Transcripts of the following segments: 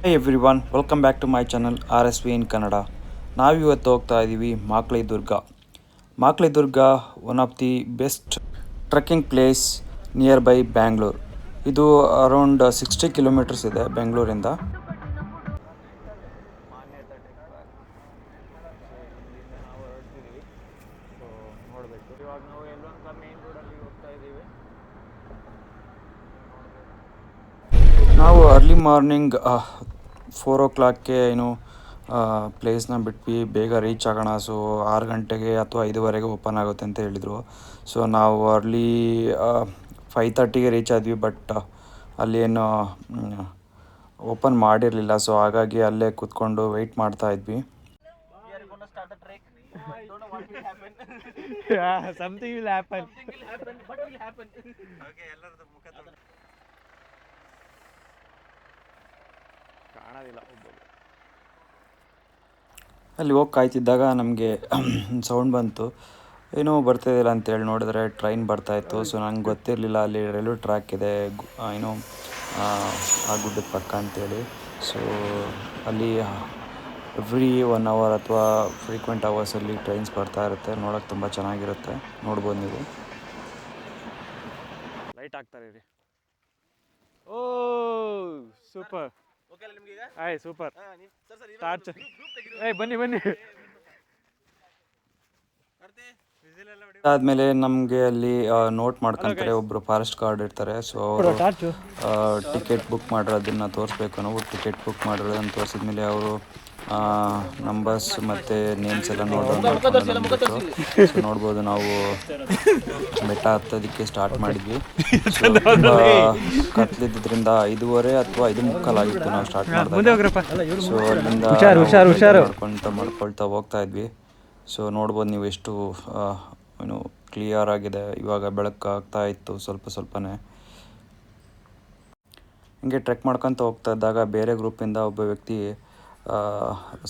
High everyone welcome back to my channel RSV in Kannada. ನಾವಿವತ್ತು ಹೋಗ್ತಾ ಇದ್ದೀವಿ Makali Durga. Makali Durga one of the best trekking place nearby Bangalore. ಇದು around 60 kilometres ಇದೆ ಬೆಂಗಳೂರಿಂದ. ಇವಾಗ ನಾವು ಎಲ್ಲೊಂದು ಮೇನ್ ರೋಡಲ್ಲಿ ಹೋಗ್ತಾ ಇದ್ದೀವಿ. ನಾವು ಅರ್ಲಿ ಮಾರ್ನಿಂಗ್ 4 o'clockಗೆ ಪ್ಲೇಸ್ನ ಬಿಟ್ವಿ, ಬೇಗ ರೀಚ್ ಆಗೋಣ. ಸೊ 6 ಗಂಟೆಗೆ ಅಥವಾ 5:15ಗೆ ಓಪನ್ ಆಗುತ್ತೆ ಅಂತ ಹೇಳಿದರು. ಸೊ ನಾವು ಅರ್ಲಿ 5:30ಗೆ ರೀಚ್ ಆದ್ವಿ. ಬಟ್ ಅಲ್ಲಿ ಏನು ಓಪನ್ ಮಾಡಿರಲಿಲ್ಲ. ಸೊ ಹಾಗಾಗಿ ಅಲ್ಲೇ ಕೂತ್ಕೊಂಡು ವೆಯ್ಟ್ ಮಾಡ್ತಾ ಇದ್ವಿ. Something will happen. ಕಾಣೋದಿಲ್ಲ. ಅಲ್ಲಿ ಹೋಗಿ ಕಾಯ್ತಿದ್ದಾಗ ನಮಗೆ ಸೌಂಡ್ ಬಂತು, ಏನೋ ಬರ್ತಾಯಿಲ್ಲ ಅಂತೇಳಿ ನೋಡಿದ್ರೆ ಟ್ರೈನ್ ಬರ್ತಾಯಿತ್ತು. ಸೊ ನಂಗೆ ಗೊತ್ತಿರಲಿಲ್ಲ ಅಲ್ಲಿ ರೈಲ್ವೆ ಟ್ರ್ಯಾಕ್ ಇದೆ ಆ ಗುಡ್ಡದ ಪಕ್ಕ ಅಂತೇಳಿ. ಸೊ ಅಲ್ಲಿ ಎವ್ರಿ 1 hour ಅಥವಾ ಫ್ರೀಕ್ವೆಂಟ್ ಅವರ್ಸಲ್ಲಿ ಟ್ರೈನ್ಸ್ ಬರ್ತಾ ಇರುತ್ತೆ. ನೋಡೋಕ್ಕೆ ತುಂಬ ಚೆನ್ನಾಗಿರುತ್ತೆ, ನೋಡ್ಬೋದು ನೀವು. ಲೈಟ್ ಆಗ್ತಾರೆ ರೀ. ಓ ಸೂಪರ್. ಆಯ್ ಸೂಪರ್. ಟಾರ್ಚ್. ಏಯ್ ಬನ್ನಿ. ಆದಮೇಲೆ ನಮಗೆ ಅಲ್ಲಿ ನೋಟ್ ಮಾಡ್ಕೊತಾರೆ, ಒಬ್ಬರು ಫಾರೆಸ್ಟ್ ಗಾರ್ಡ್ ಇರ್ತಾರೆ. ಸೊ ಅವರು ಟಿಕೆಟ್ ಬುಕ್ ಮಾಡಿರೋದನ್ನು ತೋರಿಸ್ಬೇಕು. ನಾವು ಟಿಕೆಟ್ ಬುಕ್ ಮಾಡಿರೋದನ್ನು ತೋರಿಸಿದ್ಮೇಲೆ ಅವರು ನಂಬರ್ಸ್ ಮತ್ತು ನೇಮ್ಸ್ ಎಲ್ಲ ನೋಡ್ಬಿಟ್ಟು ಸೊ ನೋಡ್ಬೋದು ನಾವು ಬೆಟ್ಟ ಹತ್ತೋದಕ್ಕೆ ಸ್ಟಾರ್ಟ್ ಮಾಡಿದ್ವಿ. ಸೊ ತುಂಬ ಕತ್ಲಿದ್ದರಿಂದ 5:30 ಅಥವಾ 5:45 ಆಗಿತ್ತು ನಾವು ಸ್ಟಾರ್ಟ್ ಮಾಡಿದಾಗ. ಸೊ ಅಲ್ಲಿಂದ ಮಾಡ್ಕೊಳ್ತಾ ಹೋಗ್ತಾ ಇದ್ವಿ. ಸೊ ನೋಡ್ಬೋದು ನೀವು ಎಷ್ಟು ಕ್ಲಿಯರ್ ಆಗಿದೆ. ಇವಾಗ ಬೆಳಕಾಗ್ತಾ ಇತ್ತು ಸ್ವಲ್ಪನೇ. ಹಿಂಗೆ ಟ್ರೆಕ್ ಮಾಡ್ಕೊತ ಹೋಗ್ತಾ ಇದ್ದಾಗ ಬೇರೆ ಗ್ರೂಪಿಂದ ಒಬ್ಬ ವ್ಯಕ್ತಿ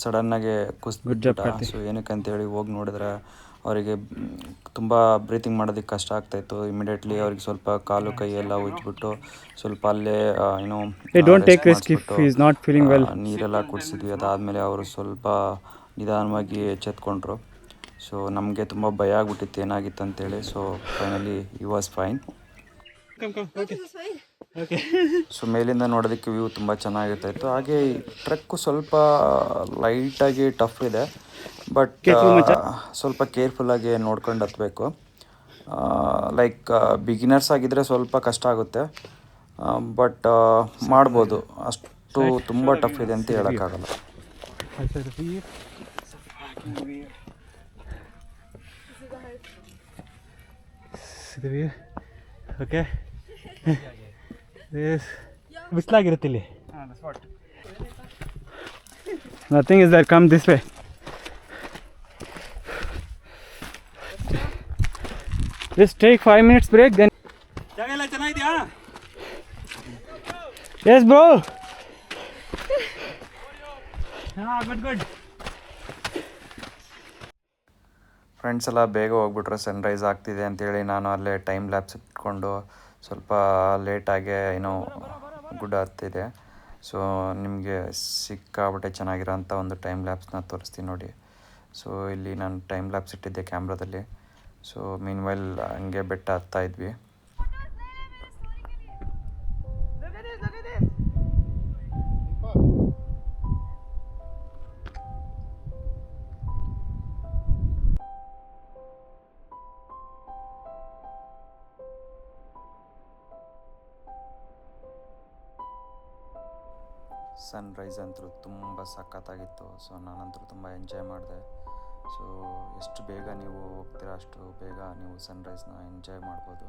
ಸಡನ್ನಾಗಿ ಕುಸಿದ್ಬಿಟ್ಟ. ಸೊ ಏನಕ್ಕೆ ಅಂತೇಳಿ ಹೋಗಿ ನೋಡಿದ್ರೆ ಅವರಿಗೆ ತುಂಬ ಬ್ರೀತಿಂಗ್ ಮಾಡೋದಕ್ಕೆ ಕಷ್ಟ ಆಗ್ತಾಯಿತ್ತು. ಇಮಿಡಿಯೇಟ್ಲಿ ಅವ್ರಿಗೆ ಸ್ವಲ್ಪ ಕಾಲು ಕೈ ಎಲ್ಲ ಉಜ್ಜಿಬಿಟ್ಟು ಸ್ವಲ್ಪ ಅಲ್ಲೇ ನೀರೆಲ್ಲ ಕುಡಿಸಿದ್ವಿ. ಅದಾದಮೇಲೆ ಅವರು ಸ್ವಲ್ಪ ನಿಧಾನವಾಗಿ ಎಚ್ಚೆತ್ಕೊಂಡ್ರು. ಸೊ ನಮಗೆ ತುಂಬ ಭಯ ಆಗ್ಬಿಟ್ಟಿತ್ತು ಏನಾಗಿತ್ತು ಅಂತೇಳಿ. So finally he was fine. So ಮೇಲಿಂದ ನೋಡೋದಕ್ಕೆ ವ್ಯೂ ತುಂಬ ಚೆನ್ನಾಗಿರ್ತಾಯಿತ್ತು. ಹಾಗೆ ಟ್ರೆಕ್ಕು ಸ್ವಲ್ಪ ಲೈಟಾಗಿ ಟಫ್ ಇದೆ, ಬಟ್ ಸ್ವಲ್ಪ ಕೇರ್ಫುಲ್ಲಾಗಿ ನೋಡ್ಕೊಂಡು ಹತ್ತಬೇಕು. ಲೈಕ್ ಬಿಗಿನರ್ಸ್ ಆಗಿದ್ದರೆ ಸ್ವಲ್ಪ ಕಷ್ಟ ಆಗುತ್ತೆ, ಬಟ್ ಮಾಡ್ಬೋದು. ಅಷ್ಟು ತುಂಬ ಟಫ್ ಇದೆ ಅಂತ ಹೇಳೋಕ್ಕಾಗಲ್ಲ. ಓಕೆ, ಬಿಸಿಲಾಗಿರುತ್ತೆ ಇಲ್ಲಿ. Nothing is there, come this way. Just take 5 minutes break, then. ಜಾಗ ಎಲ್ಲ ಚೆನ್ನಾಗಿದೆಯಾ? S bro. ಗುಡ್. ಫ್ರೆಂಡ್ಸ್ ಎಲ್ಲ ಬೇಗ ಹೋಗ್ಬಿಟ್ರೆ ಸನ್ರೈಸ್ ಆಗ್ತಿದೆ ಅಂತೇಳಿ ನಾನು ಅಲ್ಲೇ ಟೈಮ್ ಲ್ಯಾಬ್ಸ್ ಇಟ್ಕೊಂಡು ಸ್ವಲ್ಪ ಲೇಟಾಗೆ ಗುಡ್ಡ ಹತ್ತಿದೆ. ಸೊ ನಿಮಗೆ ಸಿಕ್ಕಾಬಿಟ್ಟೆ ಚೆನ್ನಾಗಿರೋಂಥ ಒಂದು ಟೈಮ್ ಲ್ಯಾಬ್ಸ್ನ ತೋರಿಸ್ತೀನಿ ನೋಡಿ. ಸೊ ಇಲ್ಲಿ ನಾನು ಟೈಮ್ ಲ್ಯಾಬ್ಸ್ ಇಟ್ಟಿದ್ದೆ ಕ್ಯಾಮ್ರಾದಲ್ಲಿ. ಸೊ ಮೀನ್ ವೈಲ್ ಹಂಗೆ ಬೆಟ್ಟ ಹತ್ತಾ ಇದ್ವಿ. ಸನ್ರೈಸ್ ಅಂತೂ ತುಂಬ ಸಖತ್ತಾಗಿತ್ತು. ಸೊ ನಾನಂತೂ ತುಂಬ ಎಂಜಾಯ್ ಮಾಡಿದೆ. ಸೊ ಎಷ್ಟು ಬೇಗ ನೀವು ಹೋಗ್ತೀರಾ ಅಷ್ಟು ಬೇಗ ನೀವು ಸನ್ರೈಸ್ನ ಎಂಜಾಯ್ ಮಾಡ್ಬೋದು.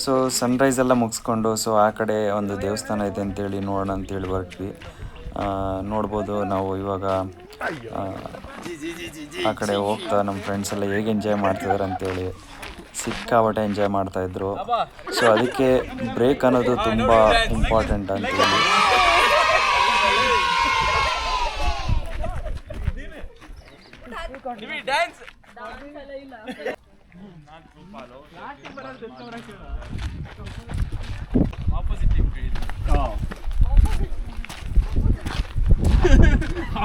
ಸೊ ಸನ್ರೈಸ್ ಎಲ್ಲ ಮುಗಿಸ್ಕೊಂಡು ಸೊ ಆ ಕಡೆ ಒಂದು ದೇವಸ್ಥಾನ ಇದೆ ಅಂತೇಳಿ ನೋಡೋಣ ಅಂತೇಳಿ ಹೊರಟ್ವಿ. ನೋಡ್ಬೋದು ನಾವು ಇವಾಗ ಆ ಕಡೆ ಹೋಗ್ತಾ ನಮ್ಮ ಫ್ರೆಂಡ್ಸ್ ಎಲ್ಲ ಹೇಗೆ ಎಂಜಾಯ್ ಮಾಡ್ತಿದ್ದಾರೆ ಅಂತೇಳಿ ಸಿಕ್ಕಾಪಟ್ಟೆ ಎಂಜಾಯ್ ಮಾಡ್ತಾಯಿದ್ರು. ಸೊ ಅದಕ್ಕೆ ಬ್ರೇಕ್ ಅನ್ನೋದು ತುಂಬ ಇಂಪಾರ್ಟೆಂಟ್ ಅಂತೇಳಿ.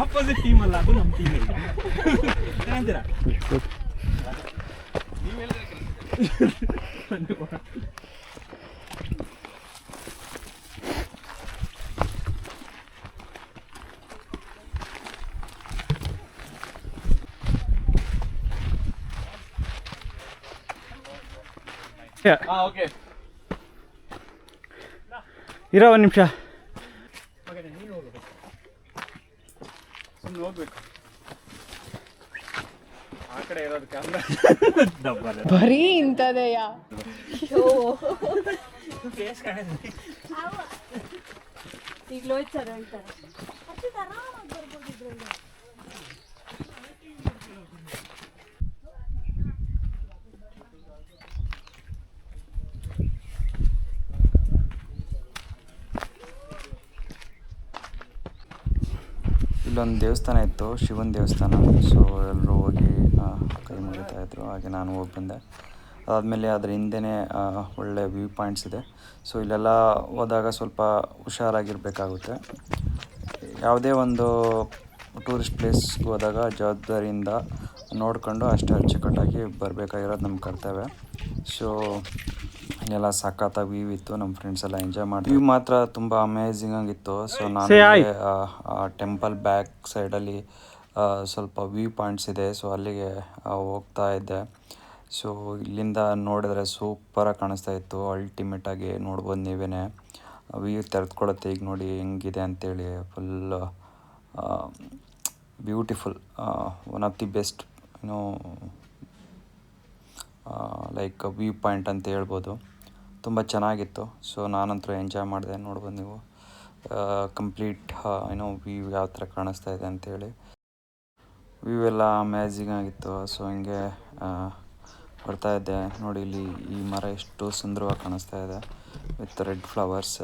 ಆಪೋಸಿಟ್ ಟೀಮ್ ಅಲ್ಲ, ಅದು ನಮ್ಮ ಟೀಮ್ ಏನಂತೀರಾ? ಓಕೆ, ಇರೋ ಒಂದು ನಿಮಿಷ. ಸುಮ್ಮನೆ ಹೋಗ್ಬೇಕು. ಆ ಕಡೆ ಇರೋದು ಕ್ಯಾಮ್ರಾ ಬರೀ ಇಂಥದೆಯಾ? ಈಗ ಲೋಹಿತ್ ಸರ್ ಹೇಳ್ತಾರೆ ಇಲ್ಲೊಂದು ದೇವಸ್ಥಾನ ಇತ್ತು, ಶಿವನ ದೇವಸ್ಥಾನ. ಸೊ ಎಲ್ಲರೂ ಹೋಗಿ ಕೈ ಮುಗಿತಾಯಿದ್ರು. ಹಾಗೆ ನಾನು ಹೋಗಿ ಬಂದೆ. ಅದಾದಮೇಲೆ ಅದ್ರ ಹಿಂದೆಯೇ ಒಳ್ಳೆ ವ್ಯೂ ಪಾಯಿಂಟ್ಸ್ ಇದೆ. ಸೊ ಇಲ್ಲೆಲ್ಲ ಹೋದಾಗ ಸ್ವಲ್ಪ ಹುಷಾರಾಗಿರಬೇಕಾಗುತ್ತೆ. ಯಾವುದೇ ಒಂದು ಟೂರಿಸ್ಟ್ ಪ್ಲೇಸ್ಗೆ ಹೋದಾಗ ಜವಾಬ್ದಾರಿಯಿಂದ ನೋಡಿಕೊಂಡು ಅಷ್ಟೇ ಅಚ್ಚುಕಟ್ಟಾಗಿ ಬರಬೇಕಾಗಿರೋದು ನಮ್ಮ ಕರ್ತವ್ಯ. ಸೊ ಎಲ್ಲ ಸಖತ್ತಾಗಿ ವ್ಯೂ ಇತ್ತು. ನಮ್ಮ ಫ್ರೆಂಡ್ಸ್ ಎಲ್ಲ ಎಂಜಾಯ್ ಮಾಡಿ, ವ್ಯೂ ಮಾತ್ರ ತುಂಬ ಅಮೇಝಿಂಗ್ ಆಗಿತ್ತು. ಸೊ ನಾನು ಟೆಂಪಲ್ ಬ್ಯಾಕ್ ಸೈಡಲ್ಲಿ ಸ್ವಲ್ಪ ವ್ಯೂ ಪಾಯಿಂಟ್ಸ್ ಇದೆ. ಸೊ ಅಲ್ಲಿಗೆ ಹೋಗ್ತಾ ಇದ್ದೆ. ಸೊ ಇಲ್ಲಿಂದ ನೋಡಿದ್ರೆ ಸೂಪರಾಗಿ ಕಾಣಿಸ್ತಾ ಇತ್ತು. ಅಲ್ಟಿಮೇಟಾಗಿ ನೋಡ್ಬೋದು ನೀವೇ. ವ್ಯೂ ತೆರೆದುಕೊಳ್ಳುತ್ತೆ. ಈಗ ನೋಡಿ ಹೆಂಗಿದೆ ಅಂತೇಳಿ. Full beautiful. One of the best like view point ಅಂತ ಹೇಳ್ಬೋದು. ತುಂಬ ಚೆನ್ನಾಗಿತ್ತು. ಸೊ ನಾನಂತೂ ಎಂಜಾಯ್ ಮಾಡಿದೆ. ನೋಡ್ಬೋದು ನೀವು ಕಂಪ್ಲೀಟ್ ವ್ಯೂ ಯಾವ ಥರ ಕಾಣಿಸ್ತಾ ಇದೆ ಅಂತೇಳಿ. ವ್ಯೂ ಎಲ್ಲ ಅಮೇಝಿಂಗ್ ಆಗಿತ್ತು. ಸೊ ಹಿಂಗೆ ಬರ್ತಾಯಿದ್ದೆ. ನೋಡಿ ಇಲ್ಲಿ ಈ ಮರ ಎಷ್ಟು ಸುಂದರವಾಗಿ ಕಾಣಿಸ್ತಾ ಇದೆ ವಿತ್ ರೆಡ್ ಫ್ಲವರ್ಸ್.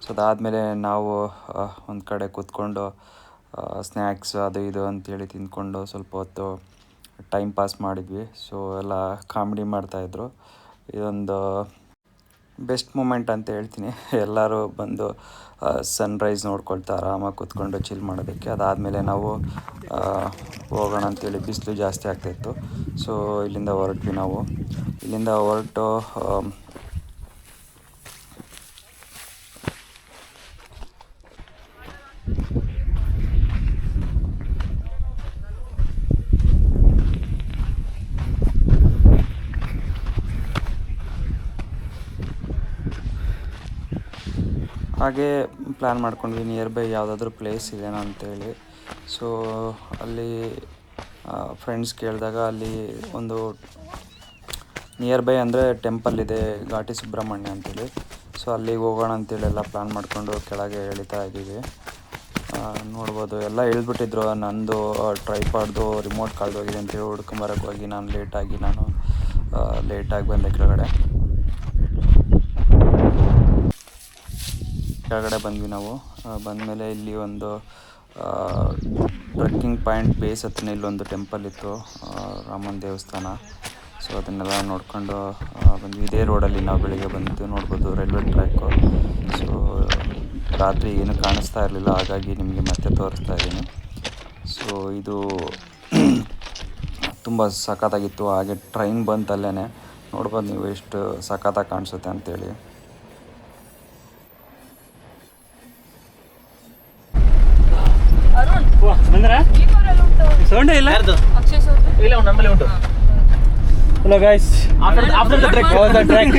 ಸೊ ಅದಾದಮೇಲೆ ನಾವು ಒಂದು ಕಡೆ ಕೂತ್ಕೊಂಡು ಸ್ನ್ಯಾಕ್ಸ್ ಅದು ಇದು ಅಂತೇಳಿ ತಿಂದ್ಕೊಂಡು ಸ್ವಲ್ಪ ಹೊತ್ತು ಟೈಮ್ ಪಾಸ್ ಮಾಡಿದ್ವಿ. ಸೊ ಎಲ್ಲ ಕಾಮಿಡಿ ಮಾಡ್ತಾಯಿದ್ರು. ಇದೊಂದು ಬೆಸ್ಟ್ ಮೂಮೆಂಟ್ ಅಂತ ಹೇಳ್ತೀನಿ. ಎಲ್ಲರೂ ಬಂದು ಸನ್ರೈಸ್ ನೋಡ್ಕೊಳ್ತಾ ಆರಾಮಾಗಿ ಕೂತ್ಕೊಂಡು ಚಿಲ್ ಮಾಡೋದಕ್ಕೆ. ಅದಾದಮೇಲೆ ನಾವು ಹೋಗೋಣ ಅಂತೇಳಿ ಬಿಸಿಲು ಜಾಸ್ತಿ ಆಗ್ತಾಯಿತ್ತು. ಸೊ ಇಲ್ಲಿಂದ ಹೊರಟ್ವಿ. ನಾವು ಇಲ್ಲಿಂದ ಹೊರಟು ಹಾಗೆ ಪ್ಲ್ಯಾನ್ ಮಾಡ್ಕೊಂಡ್ವಿ ನಿಯರ್ ಬೈ ಯಾವುದಾದ್ರೂ ಪ್ಲೇಸ್ ಇದೆಯಾ ಅಂತೇಳಿ. ಸೊ ಅಲ್ಲಿ ಫ್ರೆಂಡ್ಸ್ ಕೇಳಿದಾಗ ಅಲ್ಲಿ ಒಂದು ನಿಯರ್ ಬೈ ಅಂದರೆ ಟೆಂಪಲ್ ಇದೆ, ಘಾಟಿ ಸುಬ್ರಹ್ಮಣ್ಯ ಅಂತೇಳಿ. ಸೊ ಅಲ್ಲಿಗೆ ಹೋಗೋಣ ಅಂತೇಳಿ ಎಲ್ಲ ಪ್ಲ್ಯಾನ್ ಮಾಡಿಕೊಂಡು ಕೆಳಗೆ ಇಳಿತಾ ಇದ್ದೀವಿ. ನೋಡ್ಬೋದು ಎಲ್ಲ ಹೇಳ್ಬಿಟ್ಟಿದ್ರು. ನಂದು ಟ್ರೈಪಾಡ್ದು ರಿಮೋಟ್ ಕಳೆದೋಗಿದೆ ಅಂತೇಳಿ ಹುಡ್ಕೊಂಬರಕ್ಕೆ ಹೋಗಿ ನಾನು ಲೇಟಾಗಿ ಬಂದೆ. ಕೆಳಗಡೆ ಬಂದ್ವಿ ನಾವು. ಬಂದಮೇಲೆ ಇಲ್ಲಿ ಒಂದು ಟ್ರೆಕ್ಕಿಂಗ್ ಪಾಯಿಂಟ್ ಬೇಸ್ ಹತ್ತಿರ ಇಲ್ಲೊಂದು ಟೆಂಪಲ್ ಇತ್ತು, ರಾಮನ ದೇವಸ್ಥಾನ. ಸೊ ಅದನ್ನೆಲ್ಲ ನೋಡ್ಕೊಂಡು ಬಂದ್ವಿ. ಇದೇ ರೋಡಲ್ಲಿ ನಾವು ಬೆಳಿಗ್ಗೆ ಬಂದಿದ್ದು. ನೋಡ್ಬೋದು ರೈಲ್ವೆ ಟ್ರ್ಯಾಕು. ಸೊ ರಾತ್ರಿ ಏನು ಕಾಣಿಸ್ತಾ ಇರಲಿಲ್ಲ, ಹಾಗಾಗಿ ನಿಮಗೆ ಮತ್ತೆ ತೋರಿಸ್ತಾ ಇದ್ದೀನಿ. ಸೊ ಇದು ತುಂಬ ಸಖತ್ತಾಗಿತ್ತು. ಹಾಗೆ ಟ್ರೈನ್ ಬಂತಲ್ಲೇ ನೋಡ್ಬೋದು ನೀವು ಎಷ್ಟು ಸಖತ್ತಾಗಿ ಕಾಣಿಸುತ್ತೆ ಅಂತೇಳಿ. ಸೌಂಡೇ ಇಲ್ಲ. ಇಲ್ಲ, ನಮ್ಮಲ್ಲಿ ಉಂಟು. Hello guys. After the trek. How was the trek?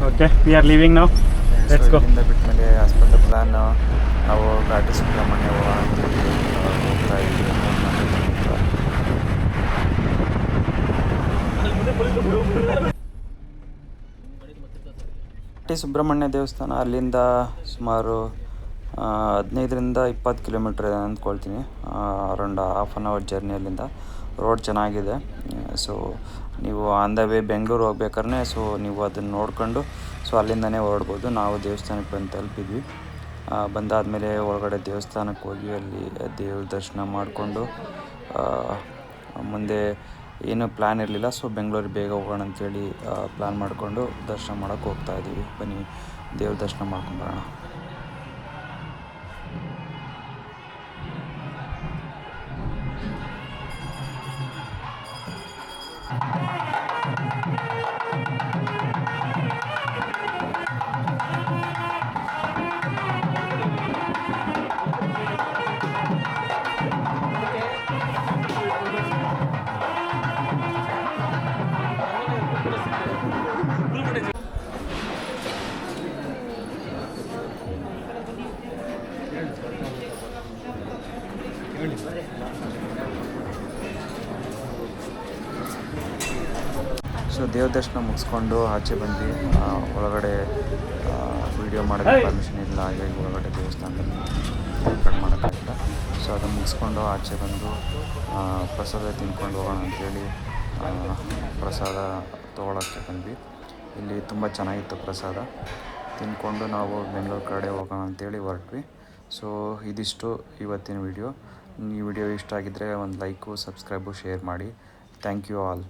Okay, we are leaving now. Let's go. ಇಲ್ಲಿಂದ ಬಿಟ್ಟ ಮೇಲೆ ಆಸ್ಪತ್ರೆ ಪ್ಲ್ಯಾನ್ ನಾವು ಘಾಟಿ ಸುಬ್ರಹ್ಮಣ್ಯ ಹೋಗ್ತಾ ಇದ್ದೀವಿ. ಘಾಟಿ ಸುಬ್ರಹ್ಮಣ್ಯ ದೇವಸ್ಥಾನ ಅಲ್ಲಿಂದ ಸುಮಾರು 15-20 ಕಿಲೋಮೀಟ್ರ್ ಇದೆ ಅಂದ್ಕೊಳ್ತೀನಿ. Around half an hour journey ಅಲ್ಲಿಂದ. ರೋಡ್ ಚೆನ್ನಾಗಿದೆ. ಸೊ ನೀವು ಆನ್ ದ ವೇ ಬೆಂಗಳೂರು ಹೋಗ್ಬೇಕಾದ್ರೆ ಸೊ ನೀವು ಅದನ್ನು ನೋಡಿಕೊಂಡು ಸೊ ಅಲ್ಲಿಂದನೇ ಹೊರಡ್ಬೋದು. ನಾವು ದೇವಸ್ಥಾನಕ್ಕೆ ಬಂದು ತಲುಪಿದ್ವಿ. ಬಂದಾದಮೇಲೆ ಒಳಗಡೆ ದೇವಸ್ಥಾನಕ್ಕೆ ಹೋಗಿ ಅಲ್ಲಿ ದೇವ್ರ ದರ್ಶನ ಮಾಡಿಕೊಂಡು ಮುಂದೆ ಏನೂ ಪ್ಲ್ಯಾನ್ ಇರಲಿಲ್ಲ. ಸೊ ಬೆಂಗಳೂರಿಗೆ ಬೇಗ ಹೋಗೋಣ ಅಂಥೇಳಿ ಪ್ಲ್ಯಾನ್ ಮಾಡಿಕೊಂಡು ದರ್ಶನ ಮಾಡೋಕ್ಕೆ ಹೋಗ್ತಾಯಿದ್ದೀವಿ. ಬನ್ನಿ ದೇವ್ರ ದರ್ಶನ ಮಾಡ್ಕೊಂಬರೋಣ. ಸೊ ದೇವ್ರ ದರ್ಶನ ಮುಗಿಸ್ಕೊಂಡು ಆಚೆ ಬಂದು ಒಳಗಡೆ ವೀಡಿಯೋ ಮಾಡೋಕ್ಕೆ ಪರ್ಮಿಷನ್ ಇಲ್ಲ, ಹಾಗಾಗಿ ಒಳಗಡೆ ದೇವಸ್ಥಾನದಲ್ಲಿ ಕಟ್ ಮಾಡೋಕ್ಕಾಗಿಲ್ಲ. ಸೊ ಅದನ್ನು ಮುಗಿಸ್ಕೊಂಡು ಆಚೆ ಬಂದು ಪ್ರಸಾದ ತಿಂದ್ಕೊಂಡು ಹೋಗೋಣ ಅಂಥೇಳಿ ಪ್ರಸಾದ ತೊಗೊಳಕ್ಕೆ ಬಂದ್ವಿ. ಇಲ್ಲಿ ತುಂಬ ಚೆನ್ನಾಗಿತ್ತು ಪ್ರಸಾದ. ತಿಂದ್ಕೊಂಡು ನಾವು ಬೆಂಗಳೂರು ಕಡೆ ಹೋಗೋಣ ಅಂಥೇಳಿ ಹೊರಟ್ವಿ. ಸೊ ಇದಿಷ್ಟು ಇವತ್ತಿನ ವಿಡಿಯೋ. ಈ ವಿಡಿಯೋ ಇಷ್ಟ ಆಗಿದ್ದರೆ ಒಂದು ಲೈಕು, ಸಬ್ಸ್ಕ್ರೈಬು, ಶೇರ್ ಮಾಡಿ. Thank you all.